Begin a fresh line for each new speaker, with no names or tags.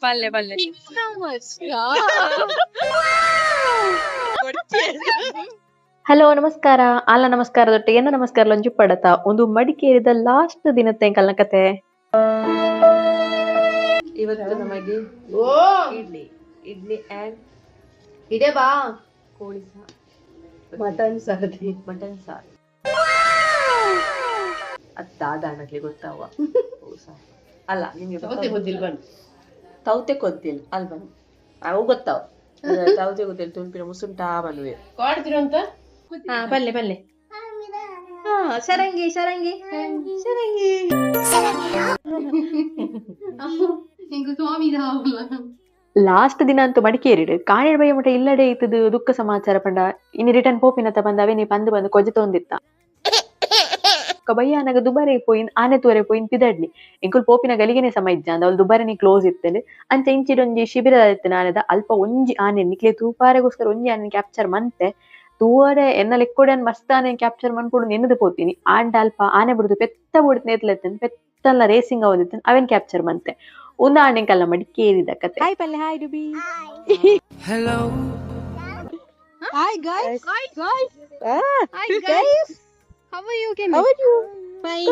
ಪಲ್ಲೆ ಪಲ್ಲೆ
ಹಲೋ ನಮಸ್ಕಾರ ಅಲ್ಲ ನಮಸ್ಕಾರದೊಟ್ಟಿಗೆ ಏನು ನಮಸ್ಕಾರ ಲಂಚು ಪಡತ ಒಂದು ಮಡಿಕೇರಿದ ಲಾಸ್ಟ್ ದಿನದ ಕಲ್ನ ಕತೆ.
ಇವತ್ತು ನಮಗೆ ಇಡ್ಲಿ ಇಡ್ಲಿ ಅಂಡ್
ಇದೇ ಬಾ
ಕೋಳಿ ಸಾರು,
ಮಟನ್ ಸಾರಿ
ಮಟನ್ ಸಾರು. ಅದಾಡಕ್ಕೆ ಗೊತ್ತಾವ ಅಲ್ಲ ನಿಮ್ಗೆ ತೌತೆ ಗೊತ್ತಿಲ್ಲ ಅಲ್ವಾ? ಅವು ಗೊತ್ತಾವ ತೌತೆ ಗೊತ್ತಿಲ್ಲ. ತುಂಪಿನ ಮುಸುಂಟಾ ಮನುವೆ
ಕಾಡ್ತಿರಂತ
ಪಲ್ಲೆ ಪಲ್ಲೆ ಸರಂಗಿ ಸರಂಗಿ ಸರಂಗಿ ಲಾಸ್ಟ್ ದಿನ ಅಂತೂ ಮಡಿಕೇರಿಡು ಕಾಣಿಡ್ ಬಯ್ಯ ಮಠ ಇಲ್ಲಡೆ ಇತ್ತದು ದುಃಖ ಸಮಾಚಾರ ಪಂಡ ಇನ್ನು ರಿಟರ್ನ್ ಪೋಪಿನತ್ತ ಬಂದವೆ ನೀ ಪಂದು ಬಂದು ಕೊಜ ತೊಂದಿತ್ತ ಬಯ್ಯ ನನಗೆ ದುಬಾರಿ ಪೋಯಿನ್ ಆನೆ ತೋರೆ ಪೋಯಿನ್ ಪಿದಡ್ಲಿ ಎಂಕುಲ್ ಪೋಪಿನ ಗಲಿಗೆನೆ ಸಮ ಇಜ್ಜ ಅಂದ ಅವ್ಳು ದುಬಾರಿ ನೀ ಕ್ಲೋಸ್ ಇತ್ತೇನೆ ಅಂಚ ಇಂಚಿಡೊಂಜಿ ಶಿಬಿರ ಇತ್ತು ನಾನದ ಅಲ್ಪ ಒಂಜಿ ಆನೆ ನಿಕ್ಲೆ ತೂಪಾರೆಗೋಸ್ಕರ ಒಂಜಿ ಆನೆ ಕ್ಯಾಪ್ಚರ್ ಮಂತೆ ತೂವರೆ ಎನ್ನ ಲೆಕ್ಕೋಡನ್ ಮಸ್ತ್ ಆನೆ ಕ್ಯಾಪ್ಚರ್ ಮನ್ಪುಡು ನೆನದು ಪೋತೀನಿ ಆಂಡ ಅಲ್ಪ ಆನೆ ಬಿಡುದು ಪೆತ್ತ ಬಿಡುದು ನೇತ್ಲೆತ್ತೇನೆ ಪೆತ್ತಲ್ಲ ರೇಸಿಂಗ್ ಅವದಿತ್ತೇನೆ ಅವೇನ್ ಕ್ಯಾಪ್ಚರ್ ಮಂತೆ ಒಂದು ಆಣೆಂಕಲ್ಲ ಮಡಿಕೇರಿದ ಕತೆ. ಹಾಯ್ ಪಲ್ಲೆ hi ಡುಬಿ.
Hello.
Hi guys. Hi guys.
Hi guys.
How are you?
How are you?
Fine.